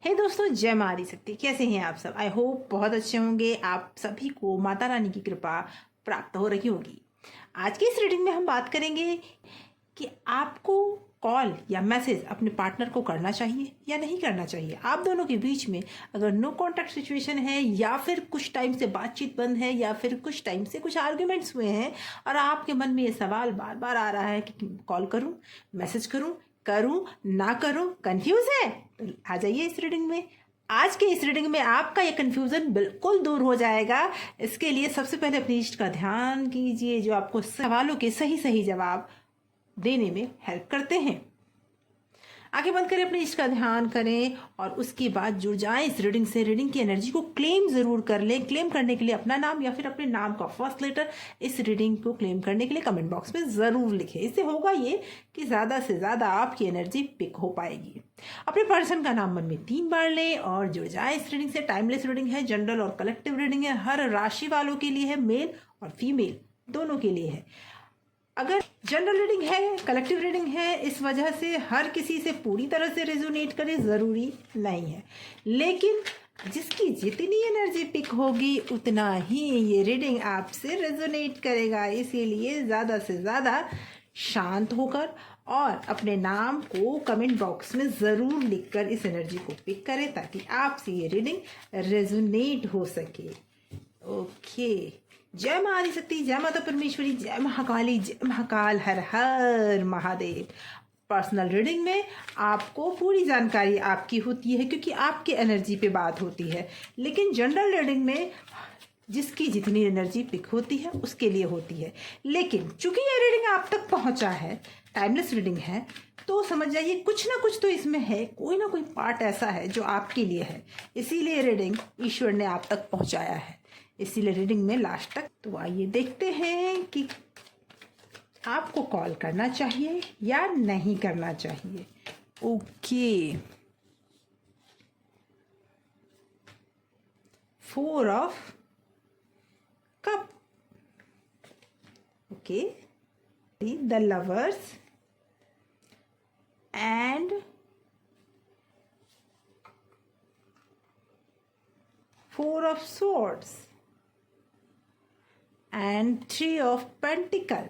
हे दोस्तों, जय माँ आदिशक्ति। कैसे हैं आप सब? आई होप बहुत अच्छे होंगे। आप सभी को माता रानी की कृपा प्राप्त हो रही होगी। आज की इस रीडिंग में हम बात करेंगे कि आपको कॉल या मैसेज अपने पार्टनर को करना चाहिए या नहीं करना चाहिए। आप दोनों के बीच में अगर नो कॉन्टैक्ट सिचुएशन है, या फिर कुछ टाइम से बातचीत बंद है, या फिर कुछ टाइम से कुछ आर्ग्यूमेंट्स हुए हैं और आपके मन में ये सवाल बार बार आ रहा है कि कॉल करूं, मैसेज करूं ना करूं, कंफ्यूज है, तो आ जाइए इस रीडिंग में। आज के इस रीडिंग में आपका ये कंफ्यूजन बिल्कुल दूर हो जाएगा। इसके लिए सबसे पहले अपने इष्ट का ध्यान कीजिए, जो आपको सवालों के सही सही जवाब देने में हेल्प करते हैं। आंखें बंद करें, अपने इष्ट का ध्यान करें और उसके बाद जुड़ जाएं इस रीडिंग से। रीडिंग की एनर्जी को क्लेम जरूर कर लें। क्लेम करने के लिए अपना नाम या फिर अपने नाम का फर्स्ट लेटर इस रीडिंग को क्लेम करने के लिए कमेंट बॉक्स में जरूर लिखें। इससे होगा ये कि ज़्यादा से ज़्यादा आपकी एनर्जी पिक हो पाएगी। अपने पर्सन का नाम मन में 3 बार लें और जुड़ जाए इस रीडिंग से। टाइमलेस रीडिंग है, जनरल और कलेक्टिव रीडिंग है। हर राशि वालों के लिए है, मेल और फीमेल दोनों के लिए है। अगर जनरल रीडिंग है, कलेक्टिव रीडिंग है, इस वजह से हर किसी से पूरी तरह से रेजोनेट करे ज़रूरी नहीं है, लेकिन जिसकी जितनी एनर्जी पिक होगी उतना ही ये रीडिंग आपसे रेजोनेट करेगा। इसीलिए ज़्यादा से ज़्यादा शांत होकर और अपने नाम को कमेंट बॉक्स में ज़रूर लिखकर इस एनर्जी को पिक करें, ताकि आपसे ये रीडिंग रेजोनेट हो सके। ओके, जय माँ आदिशक्ति, जय माता परमेश्वरी, जय महाकाली, जय महाकाल, हर हर महादेव। पर्सनल रीडिंग में आपको पूरी जानकारी आपकी होती है, क्योंकि आपके एनर्जी पे बात होती है। लेकिन जनरल रीडिंग में जिसकी जितनी एनर्जी पिक होती है उसके लिए होती है। लेकिन चूंकि ये रीडिंग आप तक पहुंचा है, टाइमलेस रीडिंग है, तो समझ जाइए कुछ ना कुछ तो इसमें है, कोई ना कोई पार्ट ऐसा है जो आपके लिए है। इसीलिए रीडिंग ईश्वर ने आप तक पहुंचाया है, इसीलिए रीडिंग में लास्ट तक। तो आइए देखते हैं कि आपको कॉल करना चाहिए या नहीं करना चाहिए। Okay, 4 of cup, okay, the lovers and 4 of swords and 3 of pentacle.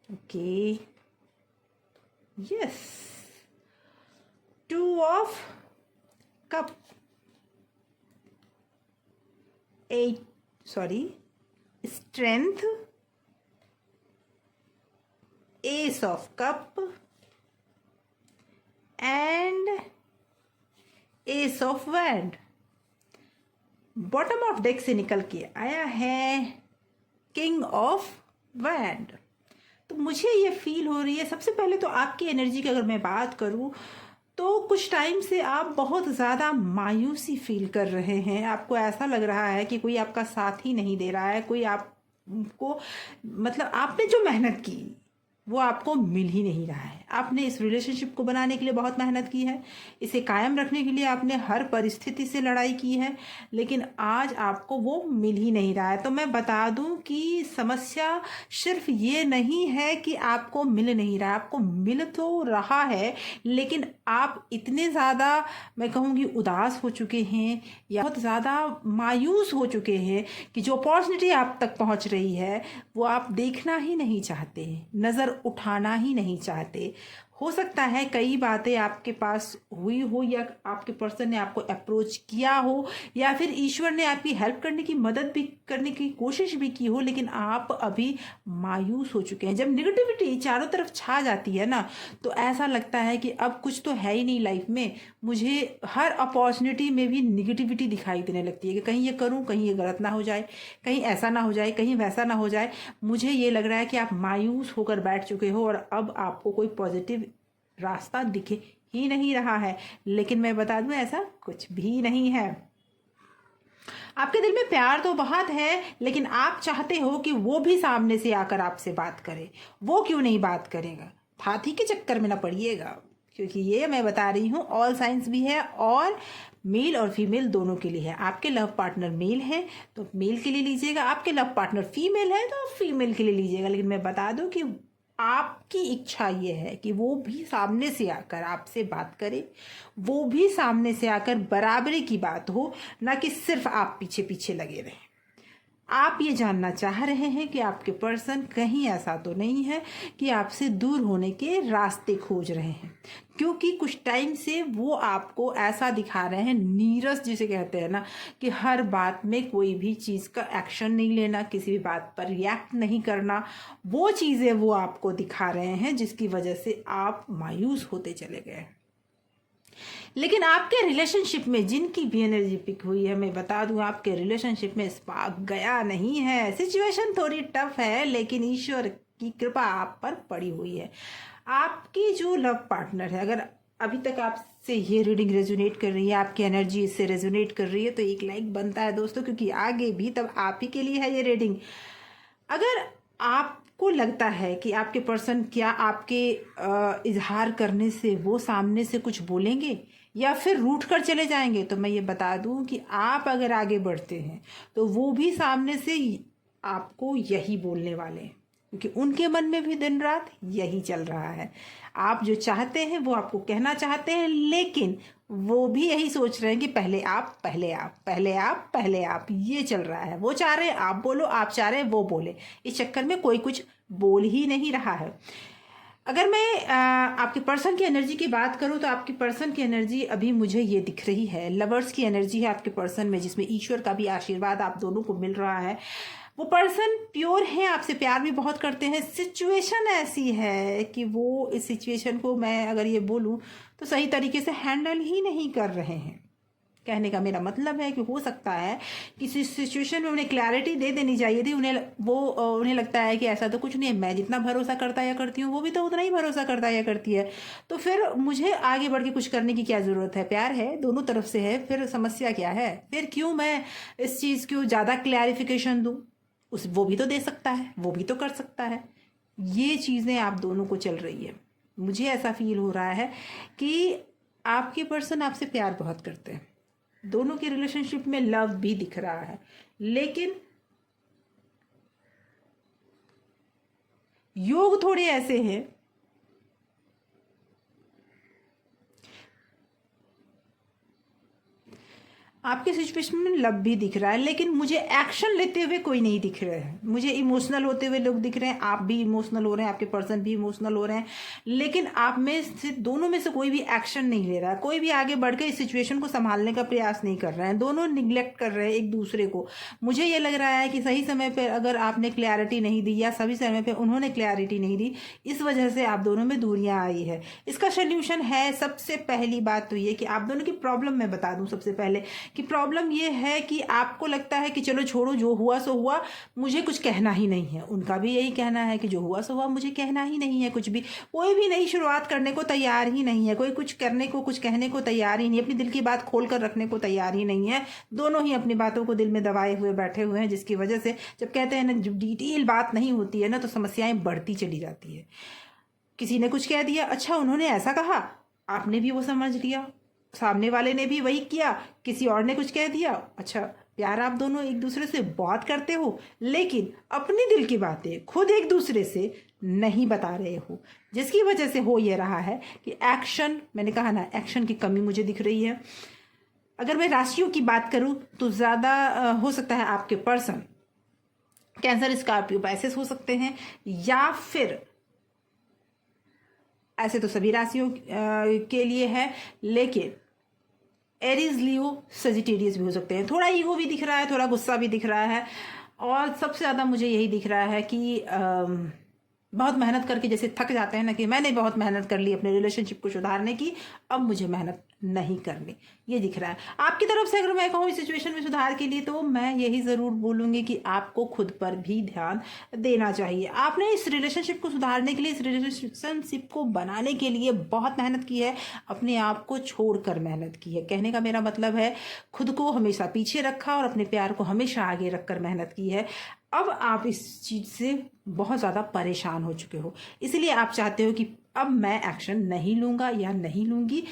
Okay, yes, 2 of cup, 8, sorry, strength, ace of cup and ace of wand। Bottom of deck से निकल के आया है किंग ऑफ वैंड। तो मुझे ये feel हो रही है, सबसे पहले तो आपकी एनर्जी की अगर मैं बात करूं तो कुछ टाइम से आप बहुत ज़्यादा मायूसी फील कर रहे हैं। आपको ऐसा लग रहा है कि कोई आपका साथ ही नहीं दे रहा है, कोई आपको, मतलब आपने जो मेहनत की वो आपको मिल ही नहीं रहा है। आपने इस रिलेशनशिप को बनाने के लिए बहुत मेहनत की है, इसे कायम रखने के लिए आपने हर परिस्थिति से लड़ाई की है, लेकिन आज आपको वो मिल ही नहीं रहा है। तो मैं बता दूं कि समस्या सिर्फ ये नहीं है कि आपको मिल नहीं रहा है, आपको मिल तो रहा है, लेकिन आप इतने ज़्यादा, मैं कहूँगी, उदास हो चुके हैं या बहुत ज़्यादा मायूस हो चुके हैं कि जो अपॉर्चुनिटी आप तक पहुँच रही है वो आप देखना ही नहीं चाहते, नज़र उठाना ही नहीं चाहते। हो सकता है कई बातें आपके पास हुई हो, या आपके पर्सन ने आपको अप्रोच किया हो, या फिर ईश्वर ने आपकी हेल्प करने की, मदद भी करने की कोशिश भी की हो, लेकिन आप अभी मायूस हो चुके हैं। जब निगेटिविटी चारों तरफ छा जाती है ना, तो ऐसा लगता है कि अब कुछ तो है ही नहीं लाइफ में। मुझे हर अपॉर्चुनिटी में भी निगेटिविटी दिखाई देने लगती है कि कहीं ये करूं, कहीं ये गलत ना हो जाए, कहीं ऐसा ना हो जाए, कहीं वैसा ना हो जाए। मुझे ये लग रहा है कि आप मायूस होकर बैठ चुके हो और अब आपको कोई पॉजिटिव रास्ता दिखे ही नहीं रहा है। लेकिन मैं बता दूं, ऐसा कुछ भी नहीं है। आपके दिल में प्यार तो बहुत है, लेकिन आप चाहते हो कि वो भी सामने से आकर आपसे बात करे। वो क्यों नहीं बात करेगा? हाथी के चक्कर में ना पड़िएगा। क्योंकि ये मैं बता रही हूँ ऑल साइंस भी है और मेल और फीमेल दोनों के लिए है। आपके लव पार्टनर मेल है तो मेल के लिए लीजिएगा, आपके लव पार्टनर फीमेल है तो आप फीमेल के लिए लीजिएगा। लेकिन मैं बता दूं कि आपकी इच्छा ये है कि वो भी सामने से आकर आपसे बात करे, वो भी सामने से आकर बराबरी की बात हो, ना कि सिर्फ आप पीछे पीछे लगे रहें। आप ये जानना चाह रहे हैं कि आपके पर्सन कहीं ऐसा तो नहीं है कि आपसे दूर होने के रास्ते खोज रहे हैं, क्योंकि कुछ टाइम से वो आपको ऐसा दिखा रहे हैं, नीरस जिसे कहते हैं ना, कि हर बात में कोई भी चीज़ का एक्शन नहीं लेना, किसी भी बात पर रिएक्ट नहीं करना, वो चीज़ें वो आपको दिखा रहे हैं जिसकी वजह से आप मायूस होते चले गए। लेकिन आपके रिलेशनशिप में जिनकी भी एनर्जी पिक हुई है, मैं बता दूं आपके रिलेशनशिप में स्पार्क गया नहीं है। सिचुएशन थोड़ी टफ है लेकिन ईश्वर की कृपा आप पर पड़ी हुई है। आपकी जो लव पार्टनर है, अगर अभी तक आपसे ये रीडिंग रेजोनेट कर रही है, आपकी एनर्जी इससे रेजोनेट कर रही है, तो एक लाइक बनता है दोस्तों, क्योंकि आगे भी तब आप ही के लिए है ये रीडिंग। अगर आपको लगता है कि आपके पर्सन क्या आपके इजहार करने से वो सामने से कुछ बोलेंगे या फिर रूठ कर चले जाएंगे, तो मैं ये बता दूं कि आप अगर आगे बढ़ते हैं तो वो भी सामने से आपको यही बोलने वाले हैं, क्योंकि उनके मन में भी दिन रात यही चल रहा है। आप जो चाहते हैं वो आपको कहना चाहते हैं, लेकिन वो भी यही सोच रहे हैं कि पहले आप, पहले आप, पहले आप, पहले आप, ये चल रहा है। वो चाह रहे हैं आप बोलो, आप चाह रहे हैं वो बोले। इस चक्कर में कोई कुछ बोल ही नहीं रहा है। अगर मैं आपके पर्सन की एनर्जी की बात करूं तो आपके पर्सन की एनर्जी अभी मुझे ये दिख रही है, लवर्स की एनर्जी है आपके पर्सन में, जिसमें ईश्वर का भी आशीर्वाद आप दोनों को मिल रहा है। वो पर्सन प्योर है, आपसे प्यार भी बहुत करते हैं। सिचुएशन ऐसी है कि वो इस सिचुएशन को, मैं अगर ये बोलूं तो सही तरीके से हैंडल ही नहीं कर रहे हैं। कहने का मेरा मतलब है कि हो सकता है किसी सिचुएशन में उन्हें क्लैरिटी दे देनी चाहिए थी, उन्हें लगता है कि ऐसा तो कुछ नहीं है, मैं जितना भरोसा करता या करती हूँ वो भी तो उतना ही भरोसा करता या करती है, तो फिर मुझे आगे बढ़ के कुछ करने की क्या ज़रूरत है। प्यार है, दोनों तरफ से है, फिर समस्या क्या है, फिर क्यों मैं इस चीज़ को ज़्यादा क्लैरिफिकेशन दूँ। वो भी तो दे सकता है, वो भी तो कर सकता है। ये चीज़ें आप दोनों को चल रही है। मुझे ऐसा फील हो रहा है कि आपके पर्सन आपसे प्यार बहुत करते हैं, दोनों के रिलेशनशिप में लव भी दिख रहा है, लेकिन योग थोड़े ऐसे हैं आपके सिचुएशन में लव भी दिख रहा है, लेकिन मुझे एक्शन लेते हुए कोई नहीं दिख रहा है। मुझे इमोशनल होते हुए लोग दिख रहे हैं, आप भी इमोशनल हो रहे हैं, आपके पर्सन भी इमोशनल हो रहे हैं, लेकिन आप में से दोनों में से कोई भी एक्शन नहीं ले रहा है। कोई भी आगे बढ़ के इस सिचुएशन को संभालने का प्रयास नहीं कर रहे हैं। दोनों निग्लेक्ट कर रहे हैं एक दूसरे को। मुझे ये लग रहा है कि सही समय पर अगर आपने क्लैरिटी नहीं दी या सभी समय पर उन्होंने क्लैरिटी नहीं दी, इस वजह से आप दोनों में दूरियां आई है। इसका सोल्यूशन है, सबसे पहली बात तो ये कि आप दोनों की प्रॉब्लम मैं बता दूं सबसे पहले कि प्रॉब्लम ये है कि आपको लगता है कि चलो छोड़ो, जो हुआ सो हुआ, मुझे कुछ कहना ही नहीं है। उनका भी यही कहना है कि जो हुआ सो हुआ, मुझे कहना ही नहीं है कुछ भी। कोई भी नई शुरुआत करने को तैयार ही नहीं है, कोई कुछ करने को, कुछ कहने को तैयार ही नहीं, अपनी दिल की बात खोल कर रखने को तैयार ही नहीं है। दोनों ही अपनी बातों को दिल में दबाए हुए बैठे हुए हैं, जिसकी वजह से जब कहते हैं ना, जब डिटेल बात नहीं होती है ना, तो समस्याएं बढ़ती चली जाती है। किसी ने कुछ कह दिया, अच्छा उन्होंने ऐसा कहा, आपने भी वो समझ लिया, सामने वाले ने भी वही किया, किसी और ने कुछ कह दिया। अच्छा, प्यार आप दोनों एक दूसरे से बहुत करते हो, लेकिन अपनी दिल की बातें खुद एक दूसरे से नहीं बता रहे हो, जिसकी वजह से हो ये रहा है कि एक्शन, मैंने कहा ना, एक्शन की कमी मुझे दिख रही है। अगर मैं राशियों की बात करूं तो ज़्यादा हो सकता है आपके पर्सन कैंसर, स्कॉर्पियो, पाइसेस हो सकते हैं, या फिर ऐसे तो सभी राशियों के लिए है, लेकिन एरीज, लियो, सजिटेरियस भी हो सकते हैं। थोड़ा ईगो भी दिख रहा है, थोड़ा गुस्सा भी दिख रहा है, और सबसे ज़्यादा मुझे यही दिख रहा है कि बहुत मेहनत करके जैसे थक जाते हैं ना, कि मैंने बहुत मेहनत कर ली अपने रिलेशनशिप को सुधारने की, अब मुझे मेहनत नहीं करनी, ये दिख रहा है आपकी तरफ से। अगर मैं कहूँ इस सिचुएशन में सुधार के लिए, तो मैं यही ज़रूर बोलूँगी कि आपको खुद पर भी ध्यान देना चाहिए। आपने इस रिलेशनशिप को सुधारने के लिए, इस रिलेशनशिप को बनाने के लिए बहुत मेहनत की है, अपने आप को छोड़कर मेहनत की है। कहने का मेरा मतलब है, खुद को हमेशा पीछे रखा और अपने प्यार को हमेशा आगे रखकर मेहनत की है। अब आप इस चीज़ से बहुत ज़्यादा परेशान हो चुके हो, इसलिए आप चाहते हो कि अब मैं एक्शन नहीं लूँगा या नहीं लूँगी,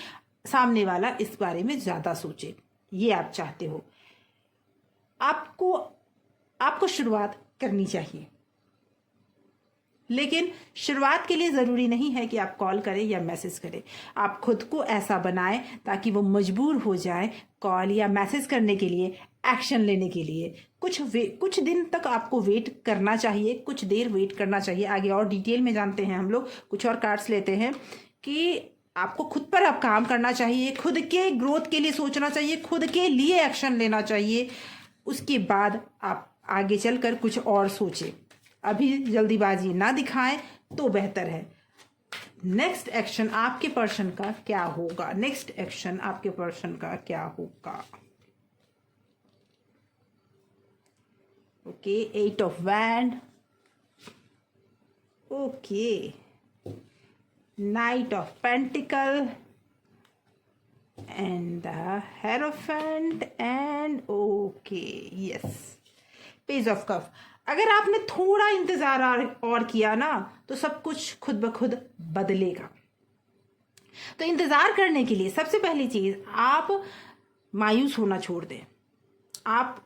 सामने वाला इस बारे में ज़्यादा सोचे, ये आप चाहते हो। आपको शुरुआत करनी चाहिए, लेकिन शुरुआत के लिए ज़रूरी नहीं है कि आप कॉल करें या मैसेज करें। आप खुद को ऐसा बनाएं ताकि वो मजबूर हो जाए कॉल या मैसेज करने के लिए, एक्शन लेने के लिए। कुछ दिन तक आपको वेट करना चाहिए, कुछ देर वेट करना चाहिए। आगे और डिटेल में जानते हैं हम लोग, कुछ और कार्ड्स लेते हैं कि आपको खुद पर अब काम करना चाहिए, खुद के ग्रोथ के लिए सोचना चाहिए, खुद के लिए एक्शन लेना चाहिए। उसके बाद आप आगे चलकर कुछ और सोचें। अभी जल्दीबाजी ना दिखाएं तो बेहतर है। नेक्स्ट एक्शन आपके पर्सन का क्या होगा? नेक्स्ट एक्शन आपके पर्सन का क्या होगा? Okay, 8 of wand, okay, knight of pentacle and the Hierophant and okay, yes, page of cups. अगर आपने थोड़ा इंतजार और किया ना तो सब कुछ खुद ब खुद बदलेगा। तो इंतजार करने के लिए सबसे पहली चीज, आप मायूस होना छोड़ दें, आप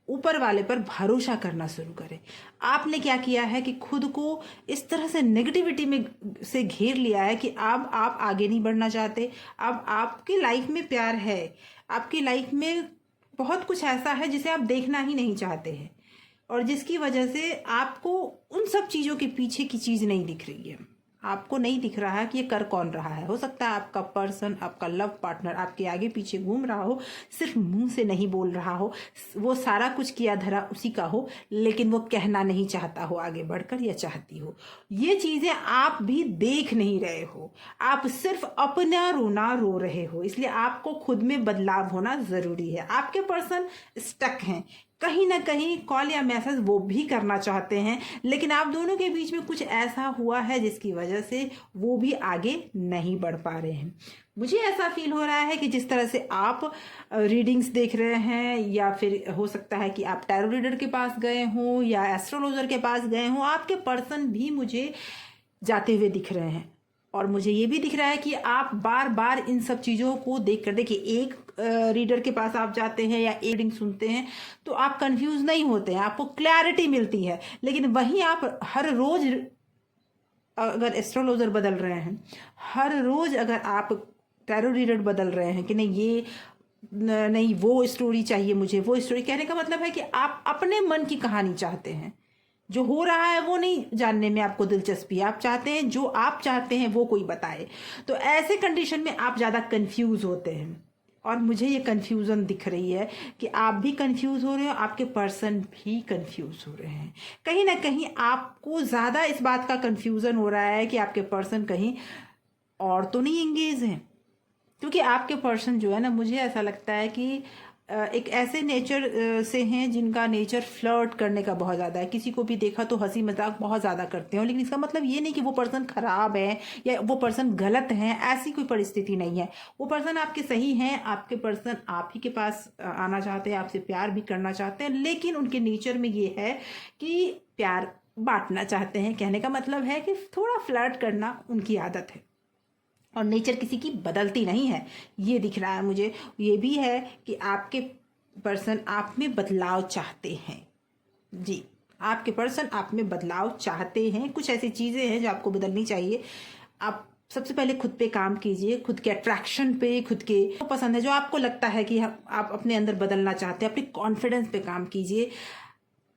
ऊपर वाले पर भरोसा करना शुरू करें। आपने क्या किया है कि खुद को इस तरह से नेगेटिविटी में से घेर लिया है कि अब आप आगे नहीं बढ़ना चाहते। अब आपकी लाइफ में प्यार है, आपकी लाइफ में बहुत कुछ ऐसा है जिसे आप देखना ही नहीं चाहते हैं, और जिसकी वजह से आपको उन सब चीज़ों के पीछे की चीज़ नहीं दिख रही है। आपको नहीं दिख रहा है कि ये कर कौन रहा है। हो सकता है आपका पर्सन, आपका लव पार्टनर आपके आगे पीछे घूम रहा हो, सिर्फ मुंह से नहीं बोल रहा हो, वो सारा कुछ किया धरा उसी का हो, लेकिन वो कहना नहीं चाहता हो आगे बढ़कर, या चाहती हो। ये चीज़ें आप भी देख नहीं रहे हो, आप सिर्फ अपना रोना रो रहे हो। इसलिए आपको खुद में बदलाव होना ज़रूरी है। आपके पर्सन स्टक हैं कहीं ना कहीं, कॉल या मैसेज वो भी करना चाहते हैं, लेकिन आप दोनों के बीच में कुछ ऐसा हुआ है जिसकी वजह से वो भी आगे नहीं बढ़ पा रहे हैं। मुझे ऐसा फील हो रहा है कि जिस तरह से आप रीडिंग्स देख रहे हैं, या फिर हो सकता है कि आप टैरो रीडर के पास गए हों या एस्ट्रोलॉजर के पास गए हों, आपके पर्सन भी मुझे जाते हुए दिख रहे हैं। और मुझे ये भी दिख रहा है कि आप बार बार इन सब चीज़ों को देख कर, देखिए, एक रीडर के पास आप जाते हैं या रीडिंग सुनते हैं तो आप कंफ्यूज नहीं होते हैं, आपको क्लैरिटी मिलती है। लेकिन वहीं आप हर रोज अगर एस्ट्रोलॉजर बदल रहे हैं, हर रोज अगर आप टैरो रीडर बदल रहे हैं कि नहीं ये नहीं वो स्टोरी चाहिए मुझे, वो स्टोरी, कहने का मतलब है कि आप अपने मन की कहानी चाहते हैं। जो हो रहा है वो नहीं जानने में आपको दिलचस्पी है, आप चाहते हैं जो आप चाहते हैं वो कोई बताए। तो ऐसे कंडीशन में आप ज़्यादा कंफ्यूज होते हैं, और मुझे ये कंफ्यूजन दिख रही है कि आप भी कंफ्यूज हो रहे हो, आपके पर्सन भी कंफ्यूज हो रहे हैं। कहीं ना कहीं आपको ज़्यादा इस बात का कंफ्यूजन हो रहा है कि आपके पर्सन कहीं और तो नहीं एंगेज हैं, क्योंकि आपके पर्सन जो है ना, मुझे ऐसा लगता है कि एक ऐसे नेचर से हैं जिनका नेचर फ्लर्ट करने का बहुत ज़्यादा है। किसी को भी देखा तो हंसी मजाक बहुत ज़्यादा करते हो, लेकिन इसका मतलब ये नहीं कि वो पर्सन खराब है या वो पर्सन गलत है, ऐसी कोई परिस्थिति नहीं है। वो पर्सन आपके सही हैं, आपके पर्सन आप ही के पास आना चाहते हैं, आपसे प्यार भी करना चाहते हैं, लेकिन उनके नेचर में ये है कि प्यार बांटना चाहते हैं। कहने का मतलब है कि थोड़ा फ्लर्ट करना उनकी आदत है, और नेचर किसी की बदलती नहीं है, ये दिख रहा है मुझे। ये भी है कि आपके पर्सन आप में बदलाव चाहते हैं। जी, आपके पर्सन आप में बदलाव चाहते हैं, कुछ ऐसी चीज़ें हैं जो आपको बदलनी चाहिए। आप सबसे पहले खुद पे काम कीजिए, खुद के अट्रैक्शन पे, खुद के जो पसंद है, जो आपको लगता है कि आप अपने अंदर बदलना चाहते हैं, अपने कॉन्फिडेंस पे काम कीजिए।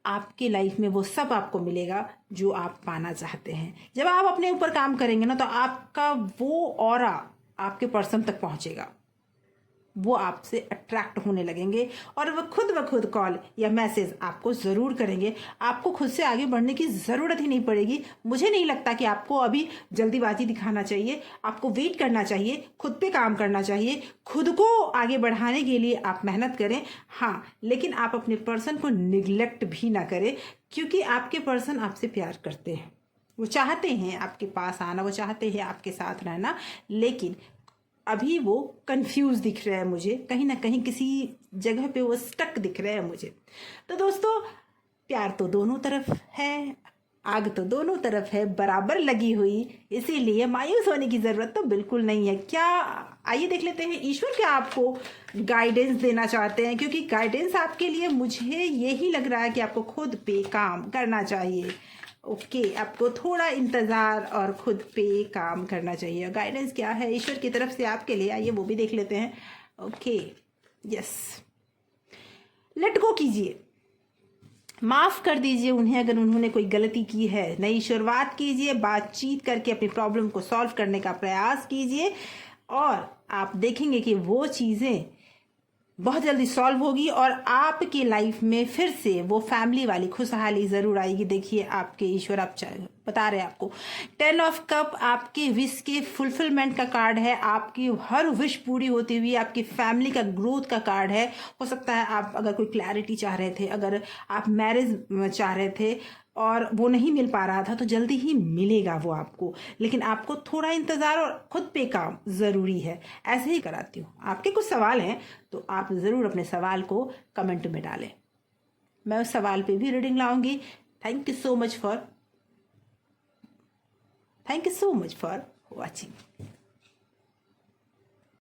आपकी लाइफ में वो सब आपको मिलेगा जो आप पाना चाहते हैं। जब आप अपने ऊपर काम करेंगे ना, तो आपका वो ऑरा आपके पर्सन तक पहुंचेगा, वो आपसे अट्रैक्ट होने लगेंगे, और वो खुद ब खुद कॉल या मैसेज आपको ज़रूर करेंगे। आपको खुद से आगे बढ़ने की ज़रूरत ही नहीं पड़ेगी। मुझे नहीं लगता कि आपको अभी जल्दीबाजी दिखाना चाहिए, आपको वेट करना चाहिए, खुद पे काम करना चाहिए, खुद को आगे बढ़ाने के लिए आप मेहनत करें। हाँ, लेकिन आप अपने पर्सन को निगलेक्ट भी ना करें, क्योंकि आपके पर्सन आपसे प्यार करते हैं, वो चाहते हैं आपके पास आना, वो चाहते हैं आपके साथ रहना, लेकिन अभी वो कंफ्यूज दिख रहा है मुझे, कहीं ना कहीं किसी जगह पे वो स्टक दिख रहा है मुझे। तो दोस्तों, प्यार तो दोनों तरफ है, आग तो दोनों तरफ है, बराबर लगी हुई, इसीलिए मायूस होने की ज़रूरत तो बिल्कुल नहीं है। क्या, आइए देख लेते हैं ईश्वर क्या आपको गाइडेंस देना चाहते हैं, क्योंकि गाइडेंस आपके लिए मुझे यही लग रहा है कि आपको खुद पे काम करना चाहिए। ओके, आपको थोड़ा इंतज़ार और खुद पे काम करना चाहिए। गाइडेंस क्या है ईश्वर की तरफ से आपके लिए, आइए वो भी देख लेते हैं। ओके, यस, लेट गो कीजिए, माफ़ कर दीजिए उन्हें अगर उन्होंने कोई गलती की है। नई शुरुआत कीजिए, बातचीत करके अपनी प्रॉब्लम को सॉल्व करने का प्रयास कीजिए और आप देखेंगे कि वो चीज़ें बहुत जल्दी सॉल्व होगी और आपकी लाइफ में फिर से वो फैमिली वाली खुशहाली ज़रूर आएगी। देखिए आपके ईश्वर आप बता रहे हैं आपको, 10 ऑफ कप आपके विश के फुलफिलमेंट का कार्ड है। आपकी हर विश पूरी होती हुई आपकी फैमिली का ग्रोथ का कार्ड है। हो सकता है आप अगर कोई क्लैरिटी चाह रहे थे, अगर आप मैरिज चाह रहे थे और वो नहीं मिल पा रहा था, तो जल्दी ही मिलेगा वो आपको, लेकिन आपको थोड़ा इंतज़ार और खुद पे काम ज़रूरी है। ऐसे ही कराती हूँ। आपके कुछ सवाल हैं तो आप ज़रूर अपने सवाल को कमेंट में डालें, मैं उस सवाल पे भी रीडिंग लाऊंगी। Thank you so much for watching.